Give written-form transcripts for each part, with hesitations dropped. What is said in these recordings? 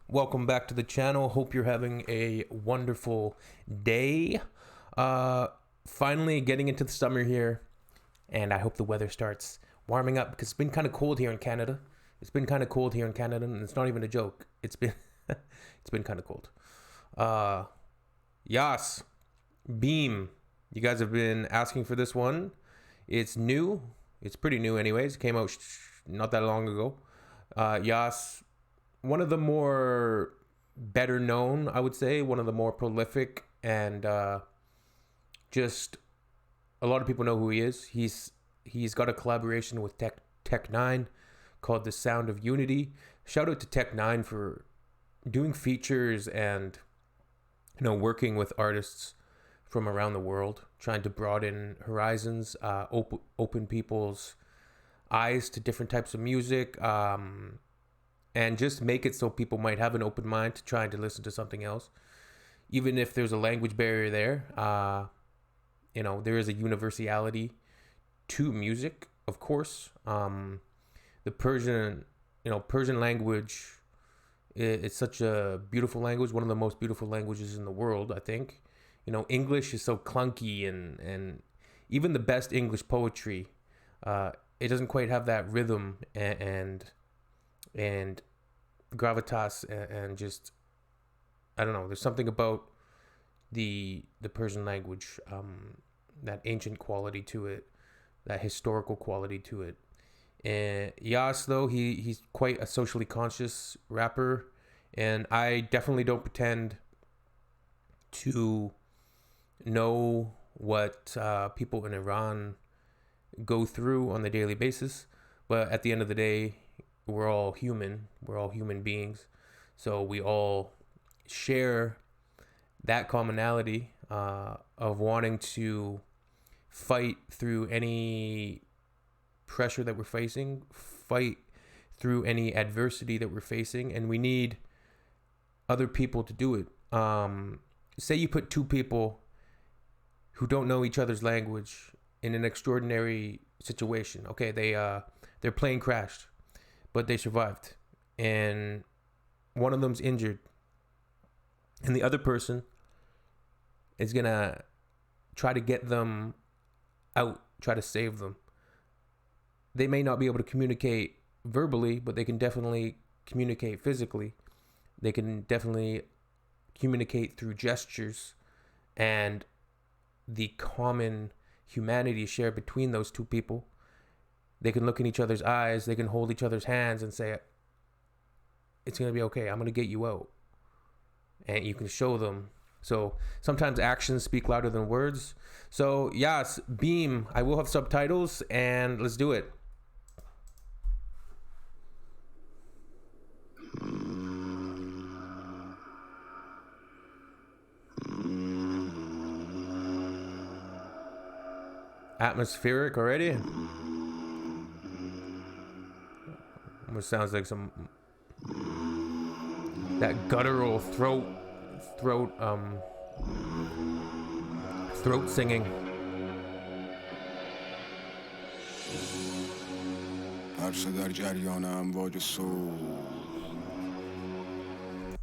Welcome back to the channel. Hope you're having a wonderful day. Finally getting into the summer here, and I hope the weather starts warming up because it's been kind of cold here in Canada. And it's not even a joke. It's been it's been kind of cold. Yas, Beem. You guys have been asking for this one. It's new. It's pretty new, anyways. It came out not that long ago. Yas, one of the more better known, I would say, one of the more prolific, and just a lot of people know who he is. He's got a collaboration with Tech9 called The Sound of Unity. Shout out to Tech9 for doing features and working with artists from around the world, trying to broaden horizons, open people's eyes to different types of music, and just make it so people might have an open mind to trying to listen to something else, even if there's a language barrier there. There is a universality to music, of course. The Persian language, it's such a beautiful language, one of the most beautiful languages in the world, I think. English is so clunky, and even the best English poetry, it doesn't quite have that rhythm and gravitas, and just, I don't know, there's something about the Persian language, that ancient quality to it, that historical quality to it. And Yas, though, he's quite a socially conscious rapper, and I definitely don't pretend to know what people in Iran go through on the daily basis, but at the end of the day, we're all human beings, so we all share that commonality of wanting to fight through any pressure that we're facing, fight through any adversity that we're facing, and we need other people to do it. Say you put two people who don't know each other's language in an extraordinary situation. Okay, their plane crashed, but they survived, and one of them's injured, and the other person is gonna try to get them out, try to save them. They may not be able to communicate verbally, but they can definitely communicate physically. They can definitely communicate through gestures, and the common humanity shared between those two people. They can look in each other's eyes, they can hold each other's hands and say, it's going to be okay, I'm going to get you out. And you can show them. So sometimes actions speak louder than words. So yes, Beem, I will have subtitles, and let's do it. Atmospheric already. Almost sounds like some that guttural throat singing.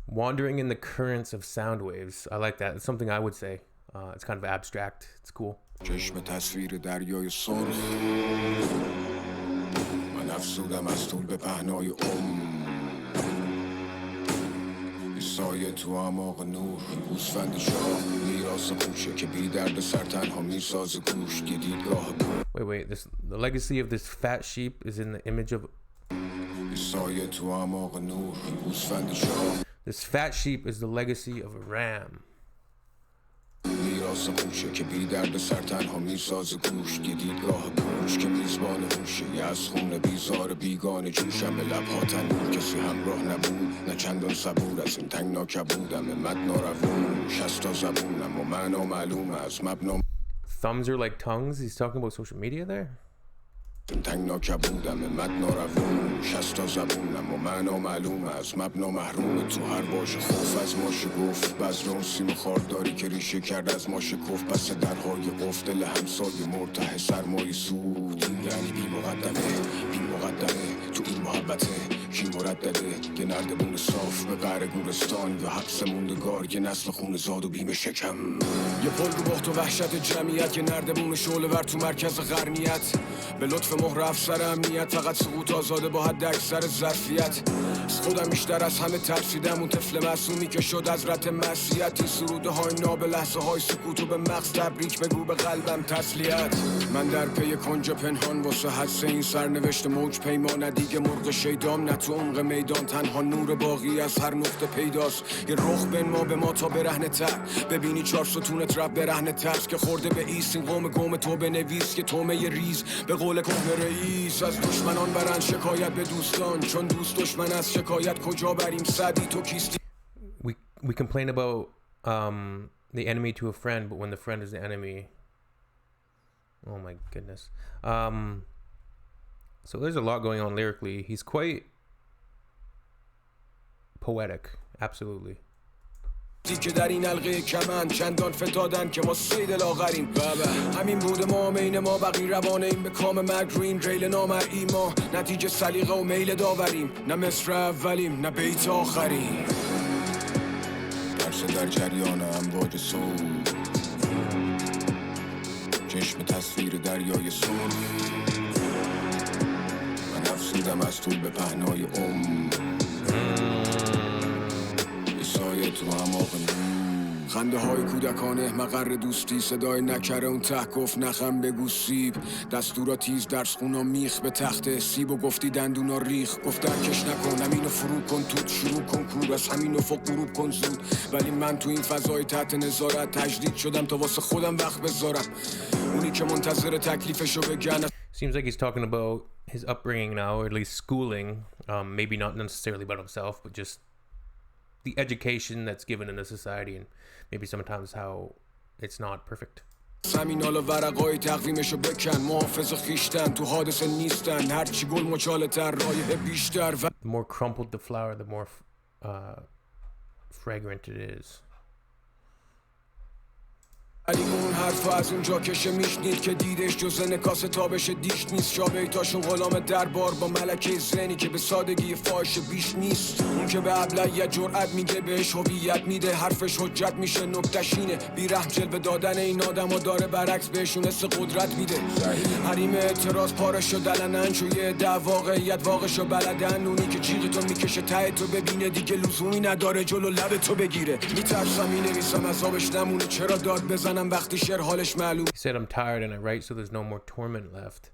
Wandering in the currents of sound waves. I like that. It's something I would say. It's kind of abstract. It's cool. چشم تصویر دریای سرخ من افسودم از طول به پهنای سایه تو اعماق نور گوسفند شاه میراث کوچه که بی درد سر تنها میساز گوش دیدگاه Wait, the legacy of this fat sheep is in the image of سایه تو اعماق نور گوسفند شاه. This fat sheep is the legacy of a ram. میراث خوشه که بی درد سر تنها میساز گوش دیدگاه گوش که میزبان هوشه یه از خون بیزار بیگانه جوشم به لبها تنور کسی همراه نبود نه چندان صبور از این تنگنا کبودم مد ناروون شستا زبونم و معنا معلوم از مبنا. Thumbs are like tongues. He's talking about social media there. تنگناک بودم مد ناروون شستا زبونم و معنا معلوم از مبنا محروم تو هر باش خوف از ما شگفت بذر اون سیم خارداری که ریشه کرد از ما شکفت بس درهای قفل دل همسایه مرتاح سرمایه سود یعنی بی مقدمه تو این محبته کی مردده یه نردبون صاف به قعر گورستان یا حبس موندگار یه نسل خون زاد و بیم شکم یه پل رو بخت و وحشت جمعیت یه نردبون شعله ور تو مرکز قرنیت به لطف مهر افسر امنیت فقط سقوط آزاده با حد اکثر ظرفیت از خودم بیشتر از همه ترسیدم اون طفل معصومی که شد از رت معصیت این سروده های ناب لحظه های سکوت و به مغز تبریک بگو به قلبم تسلیت من در پی کنج پنهان واسه حدس این سرنوشت موج پیمانه دیگه مرغ شیدام نه تو عمق میدان تنها نور باقی از هر نقطه پیداست یه رخ بین ما به ما تا برهنه تر ببینی 4 ستونت رب برهنه ترس که خورده به ایست این قوم گم تو بنویس که تومه ریز به قول کهنه رئیس از دشمنان برن شکایت به دوستان چون دوست دشمن از شکایت کجا بریم سعدی تو کیستی we complain about the enemy to a friend, but when the friend is the enemy, oh my goodness. So there's a lot going on lyrically. He's quite poetic, absolutely. که در این حلقه کمن چندان فتادن که ما سید لاغریم همین بوده ما مین ما بقی روانه این به کام مرگ رو این ریل نامرئی ما نتیجه سلیقه و میل داوریم نه مصر اولیم نه بیت آخریم درس در جریان امواج سود چشم تصویر دریای سود من افسودم از طول به پهنای سایه تو هماغ خنده های کودکانه مقر دوستی صدای نکره اون ته گفت نخم بگو سیب دستورا تیز درس خونا میخ به تخت سیب و گفتی دندونا ریخ گفت درکش نکن همینو فرو کن توت شروع کن کور از همینو فوق غروب کن زود ولی من تو این فضای تحت نظارت تجدید شدم تا واسه خودم وقت بذارم اونی که منتظر تکلیفشو بگن. Seems like he's talking about his upbringing now, or at least schooling, maybe not necessarily about himself, but just the education that's given in the society and maybe sometimes how it's not perfect. سمینال ورقای تقویمشو بکن محافظ خیشتن تو حادثه نیستن هرچی گل مچاله تر رایه بیشتر The more crumpled the flower, the more fragrant it is. علی اون حرفا از اونجا کشه میشنید که دیدش جز نکاس تابش دیش نیست شابیتاشون غلام دربار با ملکه زنی که به سادگی فاحش بیش نیست اون که به ابلهیت جرأت میگه بهش هویت میده حرفش حجت میشه نکتشینه بیرحم جلوه دادن این آدمو داره برعکس بهشون حس قدرت میده حریم اعتراض پارشو دلنن چو یه ده واقعیت واقعشو بلدن اونی که جیغ تو میکشه ته تو ببینه دیگه لزومی نداره جلو لب تو بگیره میترسم مینویسم عذابش نمونه چرا داد بزن He said, I'm tired and I write so there's no more torment left.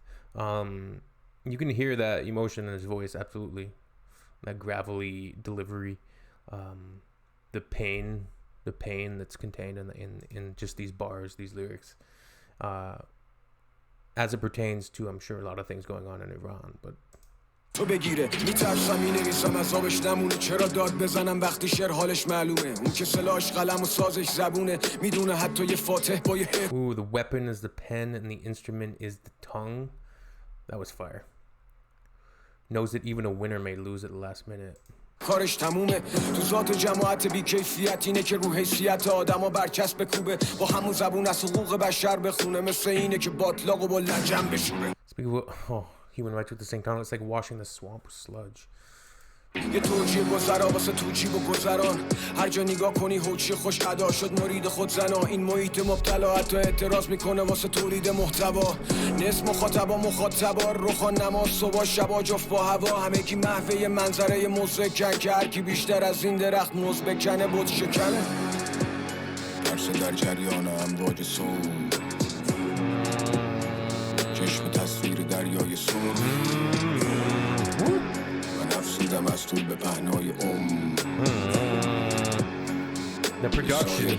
You can hear that emotion in his voice, absolutely. That gravelly delivery. The pain that's contained in just these bars, these lyrics. As it pertains to, I'm sure, a lot of things going on in Iran, but تو بگیره میترسم مینویسم عذابش نمونه چرا داد بزنم وقتی شعر حالش معلومه اون که سلاش قلم و سازش زبونه میدونه حتی یه فاتح با یه Ooh, the weapon is the pen and the instrument is the tongue. That was fire. Knows that even a winner may lose at the last minute. کارش تمومه تو ذات جماعت بی کیفیت اینه که رو حیثیت آدمو برچسب بکوبه با همون زبون از حقوق بشر بخونه مثل اینه که باطلاقو با لجن بشوره. Human rights with the same tongue, it's like washing the swamp with sludge. یه توجیه گذرا واسه توجیه و گذران هر جا نگاه کنی حوچی خوش ادا شد مرید خود زنا این محیط مبتلا حتی اعتراض میکنه واسه تولید محتوا نصف مخاطبا روخان نماز صبح شبا جفت با هوا همه کی محوه منظره مزرکن که هر کی بیشتر از این درخت موز بکنه بود شکنه درس در جریان امواج سود چشم تصویر دریای سود The production.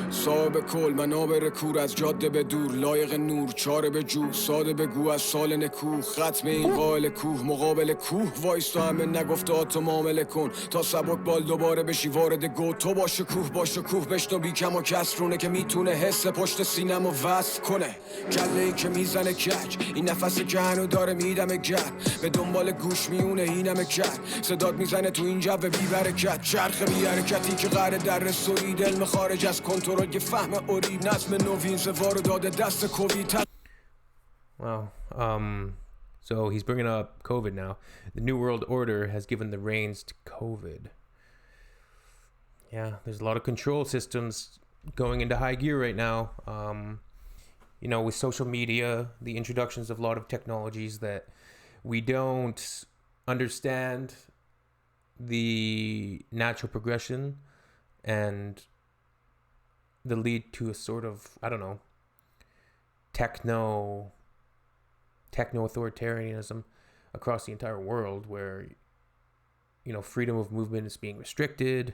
صاحب کل منابر کور از جاده به دور لایق نور چاره به جو ساده بگو از سال نکو ختم این قائل کوه مقابل کوه وایستا همه نگفته تو معامله کن تا سبک بال دوباره بشی وارد گو تو باشه کوه بشنو بی کم و کسرونه که میتونه حس پشت سینم و وصل کنه کله ای که میزنه کج این نفسی که هنو داره میدمه گرد به دنبال گوش میونه اینمه کرد صدات میزنه تو این جو بی برکت چرخ بی حرکتی که قراره در رسولی علم خارج از کنترل که فهم اوری نظم نوین زوار داده دست کووید. Wow. So he's bringing up COVID now. The New World Order has given the reins to COVID. Yeah, there's a lot of control systems going into high gear right now. With social media, the introductions of a lot of technologies that we don't understand the natural progression and the lead to a sort of, I don't know, techno authoritarianism across the entire world, where freedom of movement is being restricted,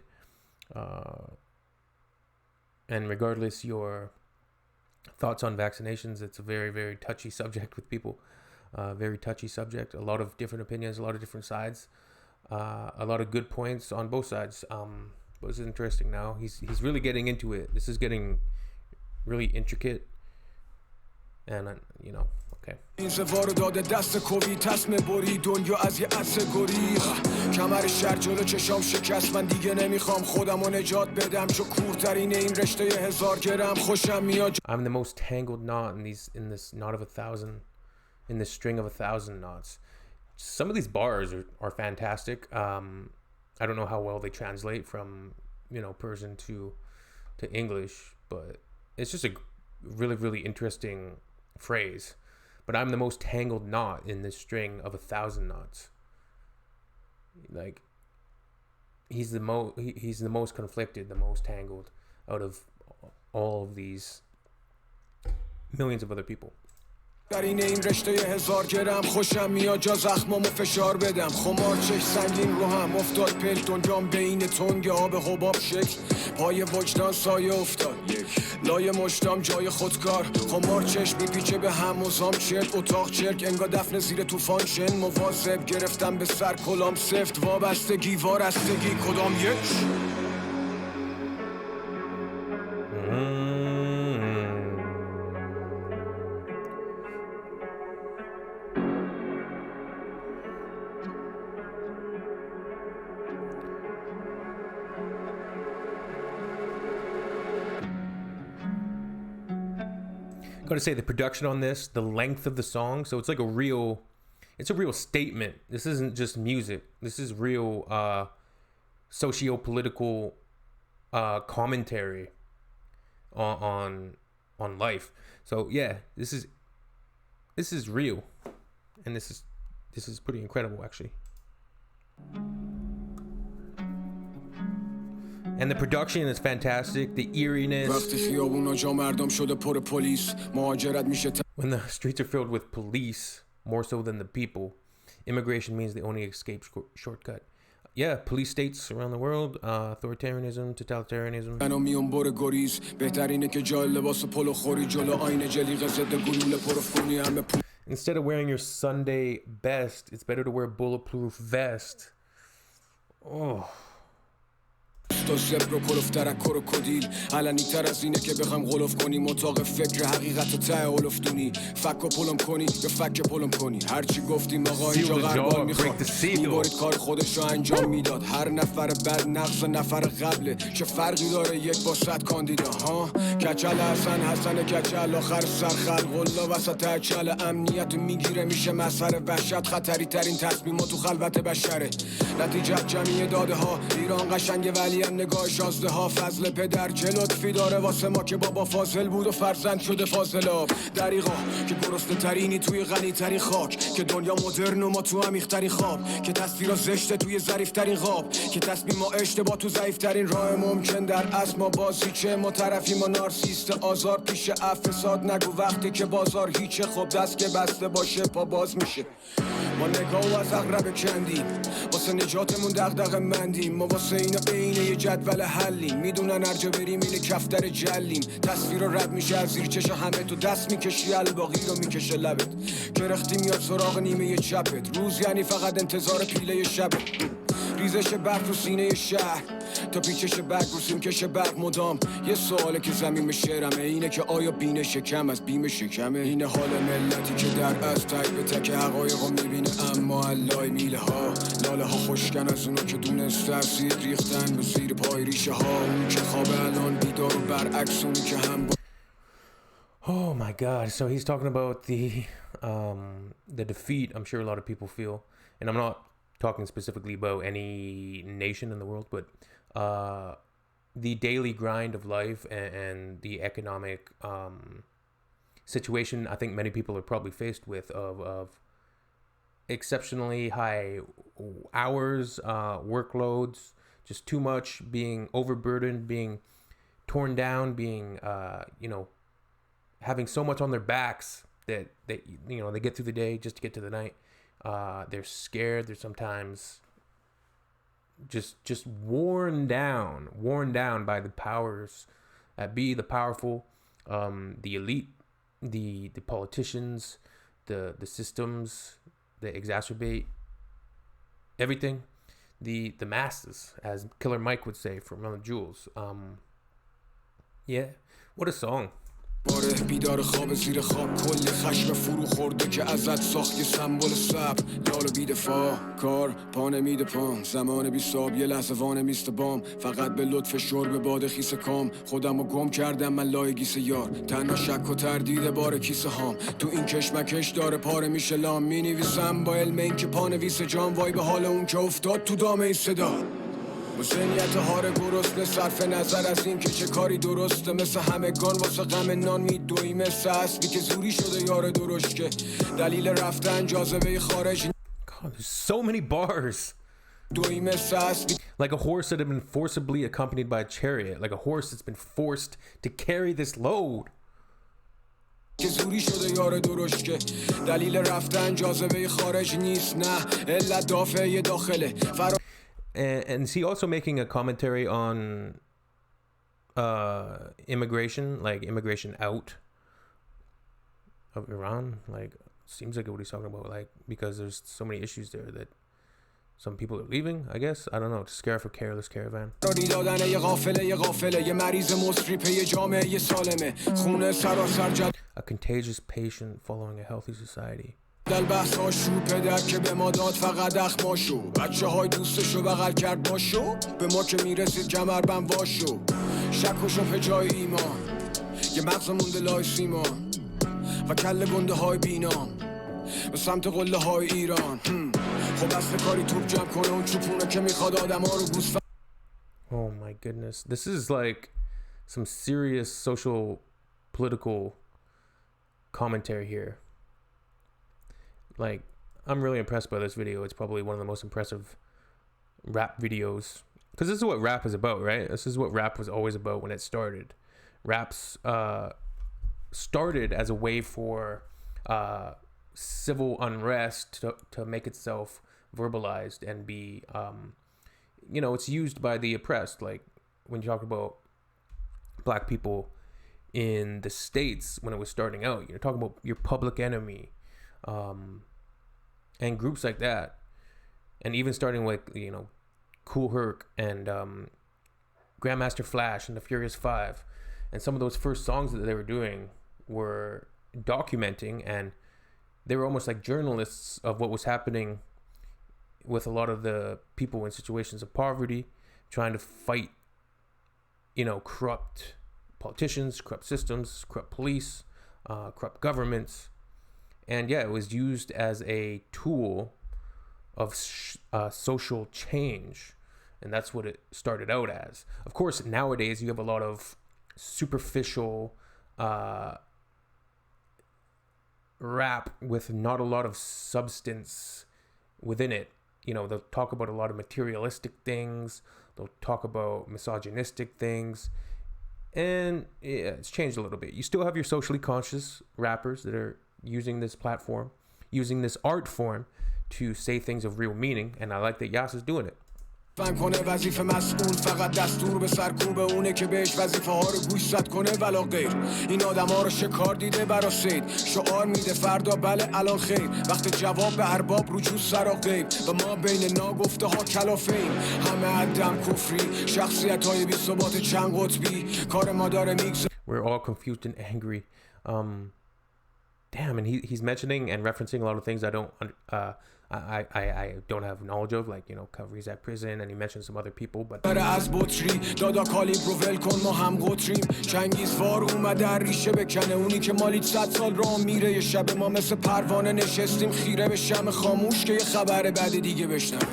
and regardless your thoughts on vaccinations, it's a very, very touchy subject with people. Very touchy subject. A lot of different opinions, a lot of different sides, a lot of good points on both sides. But it's interesting now. He's really getting into it. This is getting really intricate, and okay. این زوار داده دست کووید تصمه بری دنیا از یه عطسه گریخ کمر شهر جلو چشام شکست من دیگه نمیخوام خودمو نجات بدم چو کورترین این رشته 1000 گرم خوشم میاد I'm the most tangled knot in this knot of 1,000, in this string of 1,000 knots. Some of these bars are fantastic. I don't know how well they translate from Persian to English, but it's just a really, really interesting phrase. But I'm the most tangled knot in this string of 1,000 knots. Like, he's the most conflicted, the most tangled out of all of these millions of other people. این رشته 1000 گرم خوشم میاد جا زخمامو فشار بدم خمار چش سنگین رو هم افتاد پل دنیام بین تنگ آب حباب شکل پای وجدان سایه افتاد لای مشتام جای خودکار خمار چش میپیچه به هم و زام چرک اتاق چرک انگا دفن زیر طوفان شن مواظب گرفتم به سر کلام سفت وابستگی وارستگی کدام یک Gotta say, the production on this, the length of the song, so it's a real statement. This isn't just music. This is real socio-political commentary on life. So yeah, this is real, and this is pretty incredible, actually. And the production is fantastic. The eeriness. When the streets are filled with police, more so than the people, immigration means the only escape shortcut. Yeah, police states around the world, authoritarianism, totalitarianism. Instead of wearing your Sunday best, it's better to wear a bulletproof vest. Oh. تا صبر و کلوف ترکر و کدیل علنی تر از اینه که بخوام غلوف کنیم اتاق فکر حقیقت و ته اولفتونی فک و پلم کنی یا فک پلم کنی هرچی گفتیم آقا اینجا غربال میخواد میبارید کار خودش رو انجام میداد هر نفر بد نقص نفر قبله چه فرقی داره یک با 100 کاندیدا ها کچل حسن کچل آخر سر خلق الله وسط اچل امنیت میگیره میشه مسخره وحشت خطری ترین تصمیم تو خلوت بشره نتیجه جمعی داده ها ایران قشنگ ولی نگاه شازده ها فضل پدر چه لطفی داره واسه ما که بابا فاضل بود و فرزند شده فاضلاب دریغا که گرسنه ترینی توی غنی ترین خاک که دنیا مدرن و ما تو عمیق ترین خواب که تصویرا زشته توی ظریف ترین خواب که تصمیم ما اشتباه تو ضعیف ترین راه ممکن در اصل ما بازی چه ما طرفی ما نارسیست آزار پیش افساد نگو وقتی که بازار هیچه خب دست که بسته باشه پا باز میشه ما نگاه از اغرب کندیم واسه نجاتمون دغدغه مندیم ما واسه اینا عین یه جدول حلیم میدونن هر جا بریم اینه کفتر جلیم تصویر رو رد میشه از زیر چش همه تو دست میکشی الباقی رو میکشه لبت کرختی میاد سراغ نیمه چپت روز یعنی فقط انتظار پیله شبت ریزش برق رو سینه شهر تا پیچش برق رو سیمکش برق مدام یه سواله که زمین به شعرمه اینه که آیا بینه شکم از بیم شکمه اینه حال ملتی که در از تک به تک حقایق رو میبینه اما علای میله ها لاله ها خوشگن از اونو که دونسته اسید ریختن به زیر پای ریشه ها اون که خواب الان بیدار و برعکس اون که هم Oh my God! So he's talking about the defeat. I'm sure a lot of people feel, and I'm not talking specifically about any nation in the world, but the daily grind of life and the economic situation. I think many people are probably faced with of exceptionally high hours, workloads, just too much, being overburdened, being torn down, being having so much on their backs that they get through the day just to get to the night. They're scared. They're sometimes just worn down by the powers that be, the powerful, the elite, the politicians, the systems that exacerbate everything, the masses, as Killer Mike would say from Run the Jewels. Yeah, what a song. باره بیدار خواب زیر خواب کل خشم فرو خورده که ازت ساخت یه سمبل صبر لال و بیدفاع کار پا نمیده پام زمان بیستاب یه لحظه وانمیسته بام فقط به لطف شرب باد خیس کام خودم رو گم کردم من لای گیس یار تنها شک و تردید بار کیسه هام تو این کشمکش داره پاره میشه لام مینویسم با علم این که پانویس جام وای به حال اون که افتاد تو دام این صدا با ذهنیت هار گرسنه صرف نظر از این که چه کاری درسته مثل همگان واسه غم نان میدوی مثل اصلی که زوری شده یار درشت که دلیل رفتن جاذبه خارج God, there's so many bars. Like a horse that had been forcibly accompanied by a chariot, like a horse that's been forced to carry this load. که زوری شده یار درشت که دلیل رفتن جاذبه خارج نیست نه علت دافعه داخله And is he also making a commentary on immigration, like immigration out of Iran? Like, seems like what he's talking about, like, because there's so many issues there that some people are leaving, I guess. I don't know, to scare for careless caravan. A contagious patient following a healthy society. دل بحثاشو پدر که به ما داد فقط اخماشو بچه های دوستشو بغل کرد باشو به ما که میرسید کمربند واشو شک و شبه جای ایمان یه مغز مونده لای سیمان و کل گنده های بینام به سمت قله های ایران خب اصل کاری توپ جمع کنه اون چوپونه که میخواد آدم ها رو گوز Oh my goodness, this is like some serious social political commentary here. Like, I'm really impressed by this video. It's probably one of the most impressive rap videos, because this is what rap is about, right? This is what rap was always about when it started. Raps started as a way for civil unrest to make itself verbalized and be it's used by the oppressed. Like when you talk about black people in the States when it was starting out, you're talking about your Public Enemy, and groups like that, and even starting with Kool Herc and Grandmaster Flash and the Furious Five, and some of those first songs that they were doing were documenting, and they were almost like journalists of what was happening with a lot of the people in situations of poverty, trying to fight corrupt politicians, corrupt systems, corrupt police, corrupt governments. And yeah, it was used as a tool of social change. And that's what it started out as. Of course, nowadays you have a lot of superficial rap with not a lot of substance within it. They'll talk about a lot of materialistic things. They'll talk about misogynistic things. And yeah, it's changed a little bit. You still have your socially conscious rappers that are using this platform, using this art form to say things of real meaning, and I like that Yas is doing it. فهم کنه وظیفه مسئول فقط دستور به سرکوب اونه که بهش وظیفه ها رو گوش زد کنه ولا غیر این آدم ها رو شکار دیده برا سید شعار میده فردا بله الان خیر وقت جواب به ارباب رجوع سرا غیب و ما بین ناگفته ها کلافیم همه عدم کفری شخصیت های بی ثبات چند قطبی کار ما داره میگذاره. We're all confused and angry. Damn, and he's mentioning and referencing a lot of things I I don't have knowledge of, like, you know, Kavri's at prison and he mentioned some other people, but از بطری دادا کالیبرو ول کن ما هم قطریم چنگیزوار اومده ریشه بکنه اونی که مالیت 100 سال راه میره یه شب ما مثل پروانه نشستیم خیره به شم خاموش که یه خبر بعد دیگه بشنوه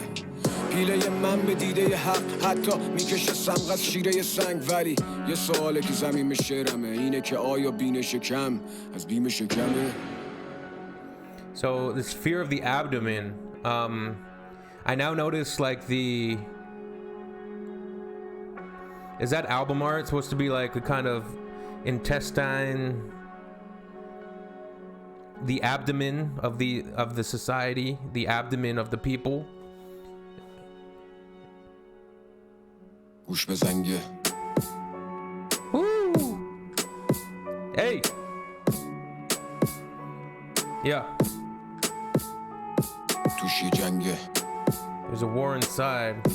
پیله من به دیده حق حتی میکشه سمغ از شیره سنگ ولی یه سواله که زمین شعرمه اینه که آیا بینش کم از بیم شکمه. So this fear of the abdomen, I now notice like is that album art supposed to be like a kind of intestine, the abdomen of the society, the abdomen of the people? گوش به زنگه. Woo! Hey! Yeah. توشی جنگه. There's a war inside.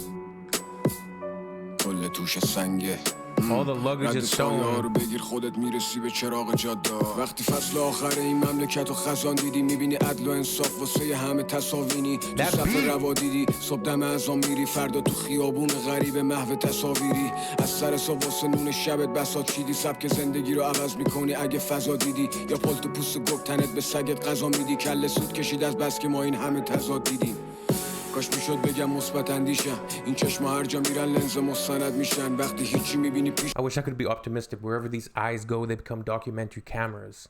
کل توش سنگه. All the luggage is stone. رو بگیر خودت میرسی به چراغ جاده وقتی فصل آخر این مملکت و خزان دیدی میبینی عدل و انصاف واسه همه تساوینی تو صف روا دیدی صبح دم ازام میری فردا تو خیابون غریب محو تصاویری از سر صبح واسه نون شبت بساط چیدی سبک زندگی رو عوض میکنی اگه فضا دیدی یا پلت و پوست گرگ تنت به سگت غذا میدی کله سود کشید از بس که ما این همه تضاد دیدیم کاش میشد بگم مثبت اندیشم این چشم هر جا میرن لنز مستند میشن وقتی هیچی میبینی پیش I wish I could be optimistic. Wherever these eyes go, they become documentary cameras.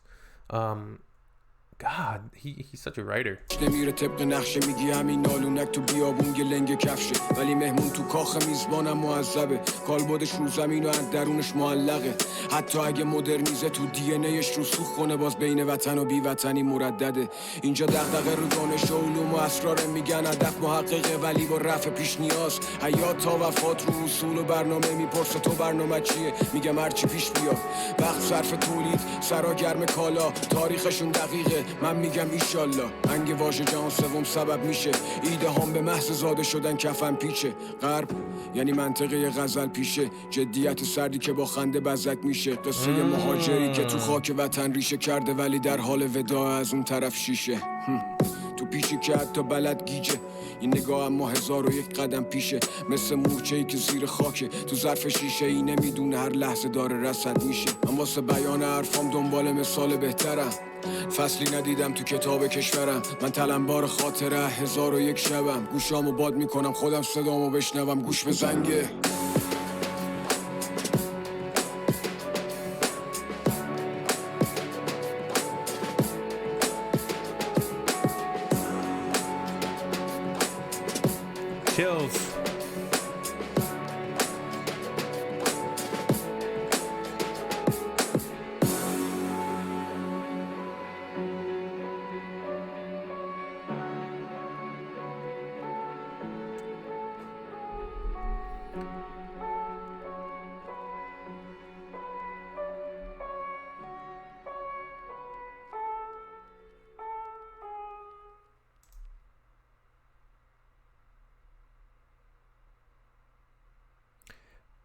God, he's such a writer. نمیره طبق نقشه میگی همین نالونک تو بیابون گلنگ کفشه ولی مهمون تو کاخ میزبانم معذبه کالبدش رو زمین و از درونش معلقه حتی اگه مدرنیزه تو دی ان ایش رو سوخ کنه باز بین وطن و بی وطنی مردده اینجا دغدغه رو دانش و علوم و اسرار میگن هدف محققه ولی با رفع پیش نیاز حیات تا وفات رو اصول و برنامه میپرسه تو برنامه چیه میگم هرچی پیش بیاد وقت صرف تولید سرا گرم کالا تاریخشون دقیقه من میگم ایشالله انگ واژه جهان سوم سبب میشه ایده هم به محض زاده شدن کفن پیچه غرب یعنی منطقه غزل پیشه جدیت سردی که با خنده بزک میشه قصه مهاجری که تو خاک وطن ریشه کرده ولی در حال وداع از اون طرف شیشه تو پیشی که حتی بلد گیجه این نگاه اما 1001 قدم پیشه مثل مورچه‌ای که زیر خاکه تو ظرف شیشه ای نمیدونه هر لحظه داره رصد میشه من واسه بیان حرفام دنبال مثال بهترم فصلی ندیدم تو کتاب کشورم من تلمبار خاطره 1001 شبم گوشامو باد میکنم خودم صدامو بشنوم گوش به زنگه Chills.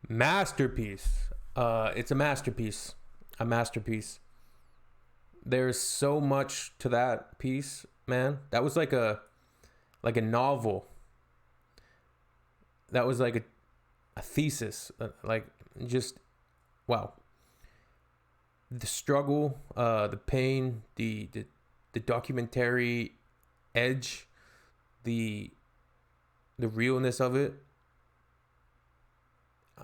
Masterpiece. It's a masterpiece. A masterpiece. There's so much to that piece, man. That was like a novel. That was like a thesis. Like, just wow. The struggle, the pain, the documentary edge, the realness of it.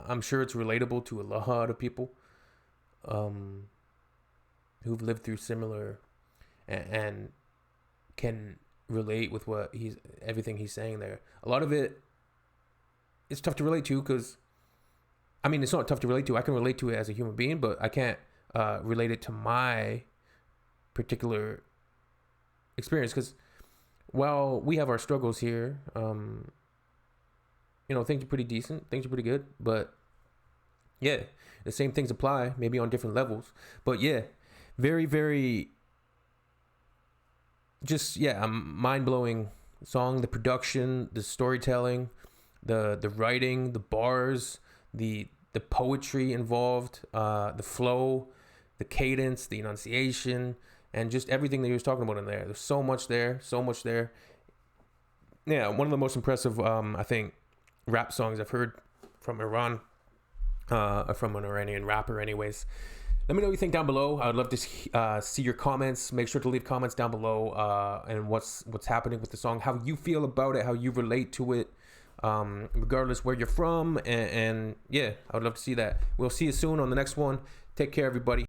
I'm sure it's relatable to a lot of people who've lived through similar and can relate with what everything he's saying there. A lot of it is tough to relate to because, I mean, it's not tough to relate to. I can relate to it as a human being, but I can't relate it to my particular experience because while we have our struggles here, you know, things are pretty decent. Things are pretty good. But, yeah, the same things apply, maybe on different levels. But, yeah, very, very, just, yeah, a mind-blowing song. The production, the storytelling, the writing, the bars, the poetry involved, the flow, the cadence, the enunciation, and just everything that he was talking about in there. There's so much there, so much there. yeah, one of the most impressive, I think, rap songs I've heard from Iran, from an Iranian rapper, anyways. Let me know what you think down below. I would love to see your comments. Make sure to leave comments down below, and what's happening with the song, how you feel about it, how you relate to it, regardless where you're from, and yeah, I would love to see that. We'll see you soon on the next one. Take care, everybody.